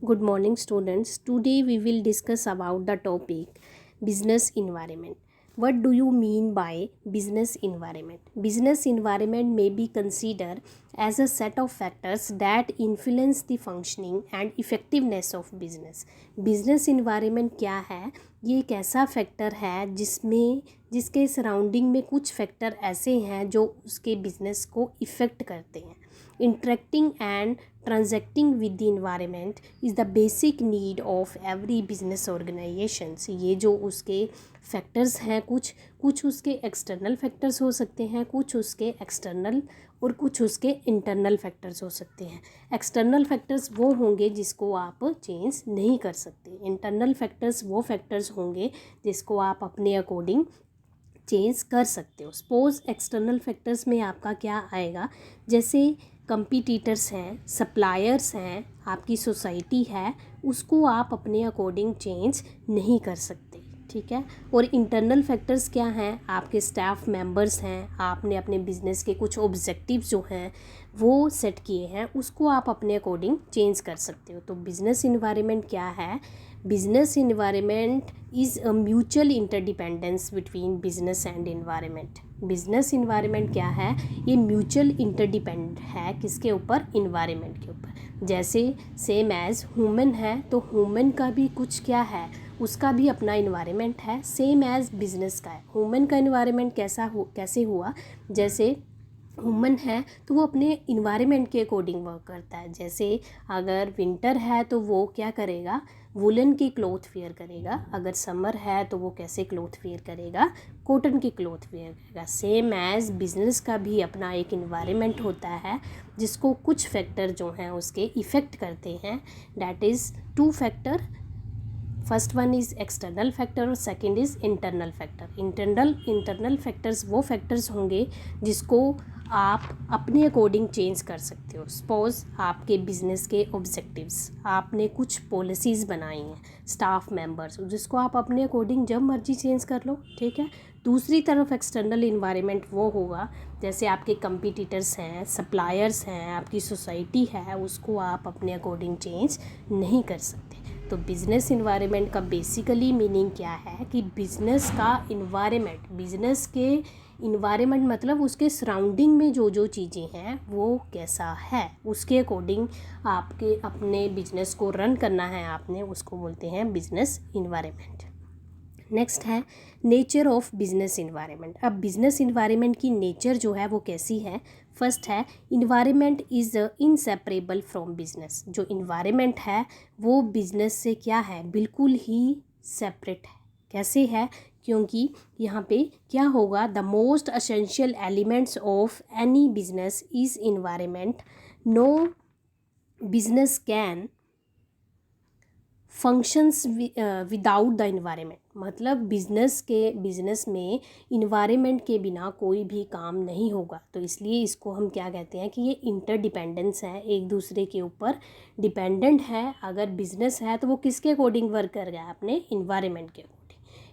Good morning, students. Today we will discuss about the topic business environment. What do you mean by business environment? Business environment may be considered as a set of factors that influence the functioning and effectiveness of business. Business environment क्या है? ये एक ऐसा factor है जिसके surrounding में कुछ factor ऐसे हैं जो उसके बिजनेस को इफ़ेक्ट करते हैं. Interacting and transacting with the environment is the basic need of every business organizations. ये जो उसके फैक्टर्स हैं, कुछ उसके एक्सटर्नल फैक्टर्स हो सकते हैं, कुछ उसके एक्सटर्नल और कुछ उसके इंटरनल फैक्टर्स हो सकते हैं. एक्सटर्नल फैक्टर्स वो होंगे जिसको आप चेंज नहीं कर सकते. इंटरनल फैक्टर्स वो फैक्टर्स होंगे जिसको आप अपने अकॉर्डिंग चेंज कर सकते हो. सपोज एक्सटर्नल फैक्टर्स में आपका क्या आएगा, जैसे कंपटीटर्स हैं, सप्लायर्स हैं, आपकी सोसाइटी है, उसको आप अपने अकॉर्डिंग चेंज नहीं कर सकते. ठीक है. और इंटरनल फैक्टर्स क्या हैं, आपके स्टाफ मेंबर्स हैं, आपने अपने बिजनेस के कुछ ऑब्जेक्टिव्स जो हैं वो सेट किए हैं, उसको आप अपने अकॉर्डिंग चेंज कर सकते हो. तो बिजनेस इन्वायरमेंट क्या है? Business environment is a mutual interdependence between business and environment. Business environment क्या है? ये म्यूचुअल इंटरडिपेंडेंट है. किसके ऊपर? इन्वायरमेंट के ऊपर. जैसे सेम एज ह्यूमन है तो ह्यूमन का भी कुछ क्या है, उसका भी अपना इन्वायरमेंट है. सेम एज बिजनेस का है. ह्यूमन का इन्वायरमेंट कैसे हुआ, जैसे ह्यूमन है तो वो अपने इन्वायरमेंट के अकॉर्डिंग वर्क करता है. जैसे अगर विंटर है तो वो क्या करेगा, वुलन की क्लॉथ वेयर करेगा. अगर समर है तो वो कैसे क्लॉथ वेयर करेगा, कॉटन की क्लॉथ वेयर करेगा. सेम एज बिजनेस का भी अपना एक इन्वायरमेंट होता है जिसको कुछ फैक्टर जो हैं उसके इफ़ेक्ट करते हैं. That is two factor. First one is external factor और second is internal factor. Internal factors वो फैक्टर्स होंगे जिसको आप अपने अकॉर्डिंग चेंज कर सकते हो. सपोज आपके बिजनेस के ऑब्जेक्टिव्स, आपने कुछ पॉलिसीज़ बनाई हैं, स्टाफ मेंबर्स, जिसको आप अपने अकॉर्डिंग जब मर्जी चेंज कर लो. ठीक है. दूसरी तरफ एक्सटर्नल इन्वायरमेंट वो होगा जैसे आपके कंपटीटर्स हैं, सप्लायर्स हैं, आपकी सोसाइटी है, उसको आप अपने अकॉर्डिंग चेंज नहीं कर सकते. तो बिज़नेस इन्वायरमेंट का बेसिकली मीनिंग क्या है कि बिज़नेस का इन्वायरमेंट, बिज़नेस के इन्वायरमेंट मतलब उसके सराउंडिंग में जो जो चीज़ें हैं वो कैसा है, उसके अकॉर्डिंग आपके अपने बिजनेस को रन करना है आपने, उसको बोलते हैं बिज़नेस इन्वायरमेंट. नेक्स्ट है नेचर ऑफ बिजनेस इन्वायरमेंट. अब बिजनेस इन्वायरमेंट की नेचर जो है वो कैसी है? फर्स्ट है environment is inseparable from business. जो इन्वायरमेंट है वो बिजनेस से क्या है, बिल्कुल ही सेपरेट है. कैसे है? क्योंकि यहाँ पे क्या होगा, the most essential elements of any business is environment. No business can functions without the environment. मतलब बिजनेस में इन्वायरमेंट के बिना कोई भी काम नहीं होगा. तो इसलिए इसको हम क्या कहते हैं कि ये इंटरडिपेंडेंस है, एक दूसरे के ऊपर डिपेंडेंट है. अगर बिजनेस है तो वो किसके अकॉर्डिंग वर्क कर रहा है, अपने इन्वायरमेंट के अकॉर्डिंग.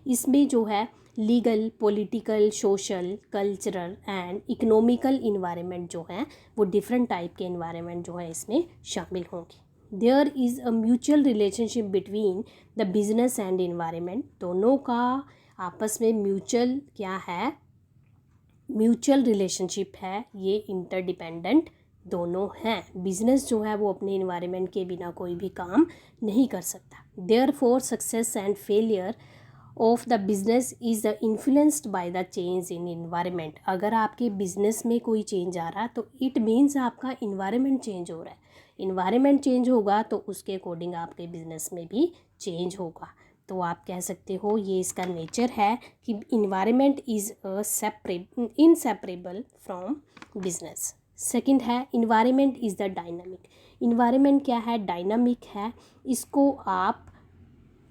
इसमें जो है legal, political, social, cultural and economical environment जो है वो डिफरेंट टाइप के इन्वायरमेंट जो है इसमें शामिल होंगे. There is a mutual relationship between the business and environment. दोनों का आपस में म्यूचुअल क्या है, म्यूचुअल रिलेशनशिप है. ये इंटरडिपेंडेंट दोनों हैं. बिजनेस जो है वो अपने इन्वायरमेंट के बिना कोई भी काम नहीं कर सकता. Therefore success and failure of the business is influenced by the change in environment. अगर आपके बिजनेस में कोई चेंज आ रहा है तो इट मीन्स आपका इन्वायरमेंट चेंज हो रहा है. इन्वायरमेंट चेंज होगा तो उसके अकॉर्डिंग आपके बिजनेस में भी चेंज होगा. तो आप कह सकते हो ये इसका नेचर है कि environment is inseparable from business. Second है environment is the dynamic. Environment क्या है? डायनामिक है. इसको आप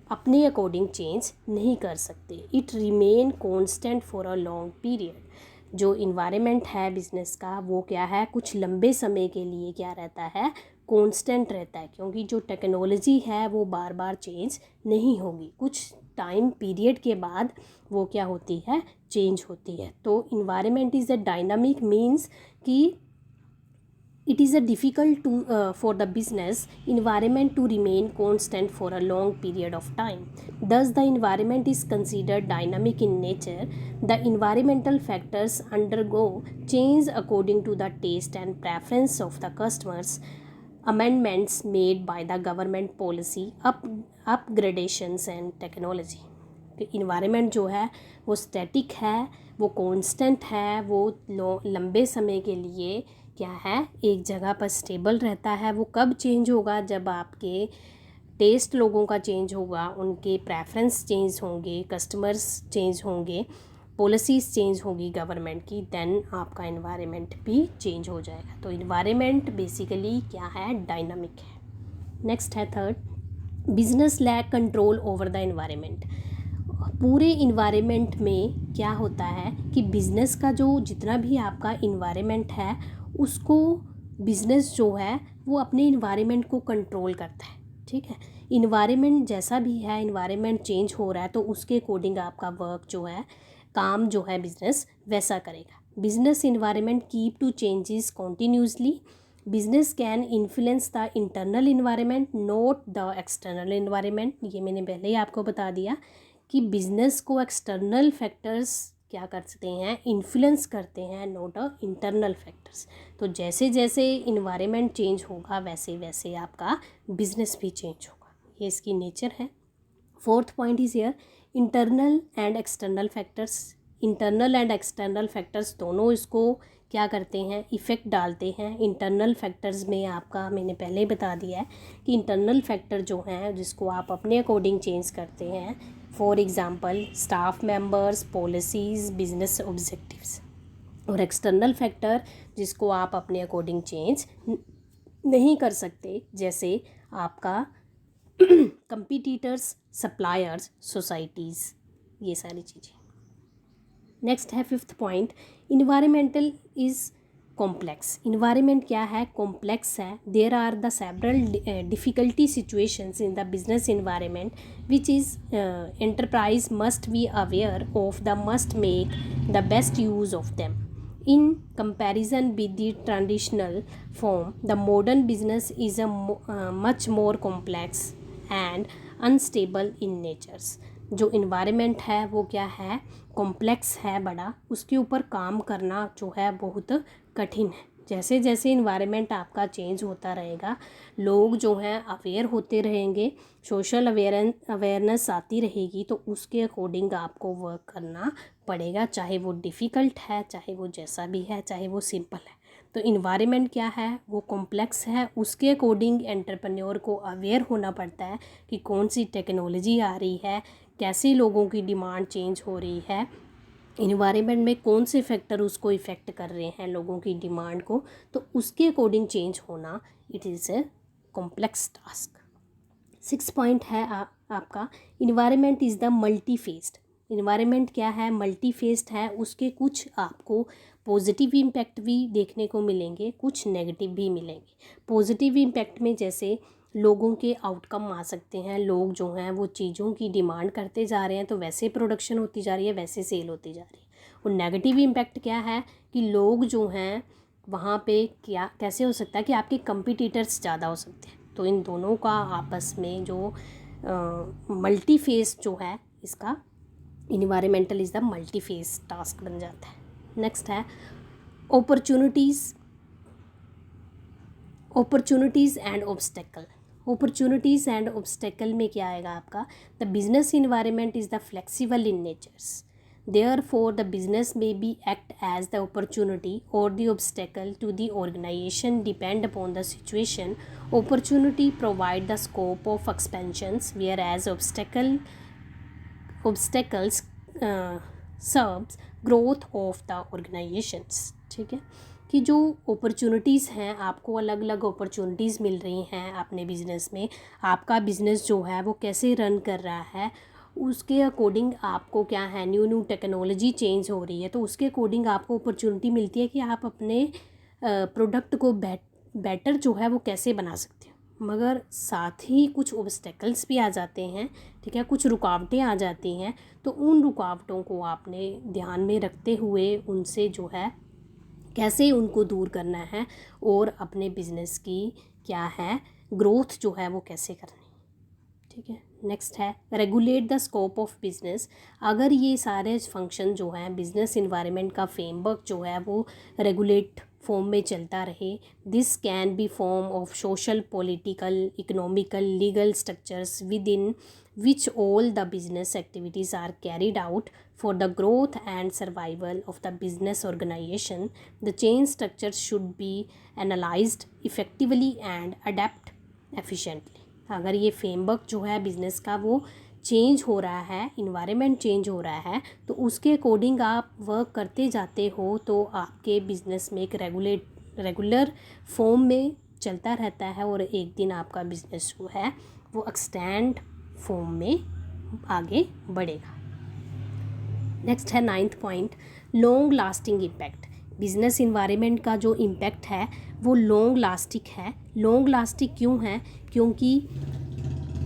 अपने अकॉर्डिंग चेंज नहीं कर सकते. It remain constant for a long period. जो इन्वायरमेंट है बिजनेस का वो क्या है, कुछ लंबे समय के लिए क्या रहता है, कांस्टेंट रहता है. क्योंकि जो टेक्नोलॉजी है वो बार बार चेंज नहीं होगी, कुछ टाइम पीरियड के बाद वो क्या होती है, चेंज होती है. तो environment is a dynamic means कि It is a difficult to for the business environment to remain constant for a long period of time. Thus, the environment is considered dynamic in nature. The environmental factors undergo change according to the taste and preference of the customers. Amendments made by the government policy, upgradations and technology. Environment जो है वो static है, वो constant है, वो लंबे समय के लिए क्या है, एक जगह पर स्टेबल रहता है. वो कब चेंज होगा? जब आपके टेस्ट लोगों का चेंज होगा, उनके प्रेफरेंस चेंज होंगे, कस्टमर्स चेंज होंगे, पॉलिसीज़ चेंज होगी गवर्नमेंट की, देन आपका इन्वायरमेंट भी चेंज हो जाएगा. तो इन्वायरमेंट बेसिकली क्या है? डायनामिक है. नेक्स्ट है third, business lack control over the environment. पूरे इन्वायरमेंट में क्या होता है कि बिज़नेस का जो जितना भी आपका इन्वायरमेंट है उसको बिज़नेस जो है वो अपने इन्वायरमेंट को कंट्रोल करता है. ठीक है, इन्वायरमेंट जैसा भी है, इन्वायरमेंट चेंज हो रहा है तो उसके अकॉर्डिंग आपका वर्क जो है, काम जो है बिज़नेस वैसा करेगा. Business environment keep to changes continuously. Business can influence the internal environment not the external environment. ये मैंने पहले ही आपको बता दिया कि बिजनेस को एक्सटर्नल फैक्टर्स क्या करते हैं? इन्फ्लुएंस करते हैं, नॉट अ इंटरनल फैक्टर्स. तो जैसे जैसे इन्वायरमेंट चेंज होगा वैसे वैसे आपका बिजनेस भी चेंज होगा. ये इसकी नेचर है. Fourth point is here, internal and external factors. Internal and external factors दोनों इसको क्या करते हैं? इफ़ेक्ट डालते हैं. इंटरनल फैक्टर्स में आपका मैंने पहले ही बता दिया है कि इंटरनल फैक्टर जो हैं जिसको आप अपने अकॉर्डिंग चेंज करते हैं, for example staff members, policies, business objectives. और एक्सटर्नल फैक्टर जिसको आप अपने अकॉर्डिंग चेंज नहीं कर सकते, जैसे आपका कंपटीटर्स, सप्लायर्स, सोसाइटीज़, ये सारी चीज़ें. नेक्स्ट है fifth point, environmental is complex. Environment क्या है? कॉम्प्लेक्स है. There are the several difficulty situations in the business environment which is enterprise must be aware of the, must make the best use of them. In comparison with the traditional form, the modern business is much more complex and unstable in natures. जो environment है वो क्या है? Complex है, बड़ा. उसके ऊपर काम करना जो है बहुत कठिन है. जैसे जैसे इन्वायरमेंट आपका चेंज होता रहेगा, लोग जो हैं अवेयर होते रहेंगे, सोशल अवेयरनेस आती रहेगी, तो उसके अकॉर्डिंग आपको वर्क करना पड़ेगा, चाहे वो डिफ़िकल्ट है, चाहे वो जैसा भी है, चाहे वो सिंपल है. तो इन्वायरमेंट क्या है? वो कॉम्प्लेक्स है. उसके अकॉर्डिंग एंटरप्रेन्योर को अवेयर होना पड़ता है कि कौन सी टेक्नोलॉजी आ रही है, कैसे लोगों की डिमांड चेंज हो रही है, इन्वायरमेंट में कौन से फैक्टर उसको इफ़ेक्ट कर रहे हैं लोगों की डिमांड को, तो उसके अकॉर्डिंग चेंज होना, it is a complex task. Six point है आपका, environment is the multi faced. Environment क्या है? मल्टी फेस्ड है. उसके कुछ आपको पॉजिटिव इम्पैक्ट भी देखने को मिलेंगे, कुछ नेगेटिव भी मिलेंगे. पॉजिटिव इम्पैक्ट में जैसे लोगों के आउटकम आ सकते हैं, लोग जो हैं वो चीज़ों की डिमांड करते जा रहे हैं तो वैसे प्रोडक्शन होती जा रही है, वैसे सेल होती जा रही है. और नेगेटिव इम्पैक्ट क्या है कि लोग जो हैं वहाँ पे क्या कैसे हो सकता है कि आपके कंपटीटर्स ज़्यादा हो सकते हैं. तो इन दोनों का आपस में जो मल्टी फेस जो है, इसका environmental is the multi face task बन जाता है. नेक्स्ट है opportunities and obstacle. Opportunities and obstacle में क्या आएगा आपका? The business environment is the flexible in nature's. Therefore, the business may be act as the opportunity or the obstacle to the organization depend upon the situation. Opportunity provide the scope of expansions, whereas obstacles serves growth of the organizations. ठीक है, कि जो opportunities हैं, आपको अलग अलग opportunities मिल रही हैं अपने बिज़नेस में. आपका बिज़नेस जो है वो कैसे रन कर रहा है, उसके अकॉर्डिंग आपको क्या है, न्यू टेक्नोलॉजी चेंज हो रही है, तो उसके अकॉर्डिंग आपको अपॉर्चुनिटी मिलती है कि आप अपने प्रोडक्ट को बेटर जो है वो कैसे बना सकते हो. मगर साथ ही कुछ ऑब्स्टेकल्स भी आ जाते हैं. ठीक है, कुछ रुकावटें आ जाती हैं, तो उन रुकावटों को आपने ध्यान में रखते हुए उनसे जो है कैसे उनको दूर करना है और अपने बिजनेस की क्या है ग्रोथ जो है वो कैसे करनी। ठीक है, नेक्स्ट है regulate the scope of business. अगर ये सारे फंक्शन जो हैं बिजनेस इन्वायरमेंट का फ्रेमवर्क जो है वो रेगुलेट फॉर्म में चलता रहे, this can be form of social political economical legal structures with in which all the business activities are carried out for the growth and survival of the business organization. The change structures should be analyzed effectively and adapt efficiently. अगर ये framework जो है business का वो change हो रहा है, environment change हो रहा है, तो उसके अकॉर्डिंग आप वर्क करते जाते हो तो आपके बिज़नेस में एक रेगुलर फॉर्म में चलता रहता है और एक दिन आपका बिज़नेस जो है वो एक्सटेंड फॉर्म में आगे बढ़ेगा। नेक्स्ट है 9th point, long lasting impact. Business environment का जो इम्पैक्ट है वो लॉन्ग लास्टिंग है। लॉन्ग लास्टिंग क्यों है? क्योंकि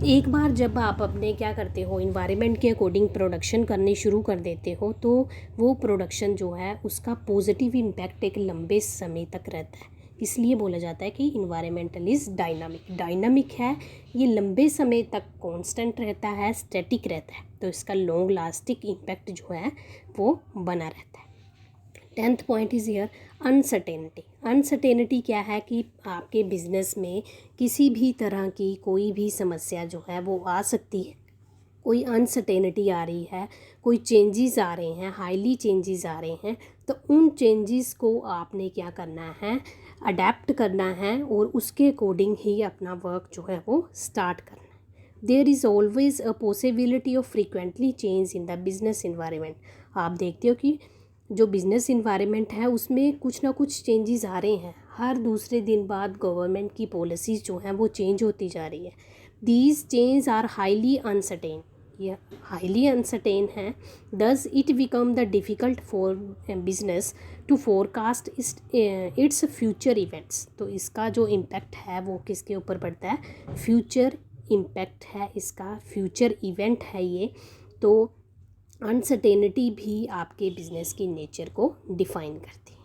एक बार जब आप अपने क्या करते हो इन्वायरमेंट के अकॉर्डिंग प्रोडक्शन करनी शुरू कर देते हो तो वो प्रोडक्शन जो है उसका पॉजिटिव इम्पैक्ट एक लंबे समय तक रहता है। इसलिए बोला जाता है कि इन्वायरमेंटल इज़ डायनामिक है, ये लंबे समय तक कांस्टेंट रहता है, स्टैटिक रहता है, तो इसका लॉन्ग लास्टिंग इम्पैक्ट जो है वो बना रहता है। 10th point is here uncertainty. Uncertainty क्या है कि आपके बिजनेस में किसी भी तरह की कोई भी समस्या जो है वो आ सकती है, कोई अनसर्टेनिटी आ रही है, कोई चेंजेस आ रहे हैं, हाईली चेंजेस आ रहे हैं, तो उन चेंजेस को आपने क्या करना है, अडेप्ट करना है और उसके अकॉर्डिंग ही अपना वर्क जो है वो स्टार्ट करना है। There is always a possibility of frequently change in the business environment. आप देखते हो कि जो बिज़नेस इन्वायरमेंट है उसमें कुछ ना कुछ चेंजेस आ रहे हैं, हर दूसरे दिन बाद गवर्नमेंट की पॉलिसीज़ जो हैं वो चेंज होती जा रही है। These change are highly uncertain, ये हाईली अनसर्टेन है, thus it become the difficult for business to forecast its future events. तो इसका जो इम्पैक्ट है वो किसके ऊपर पड़ता है? फ्यूचर इम्पैक्ट है इसका, फ्यूचर इवेंट है ये। तो अनसर्टेनिटी भी आपके बिजनेस की नेचर को डिफ़ाइन करती है।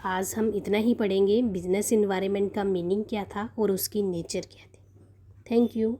आज हम इतना ही पढ़ेंगे, बिजनेस इन्वायरमेंट का मीनिंग क्या था और उसकी नेचर क्या थी। Thank you.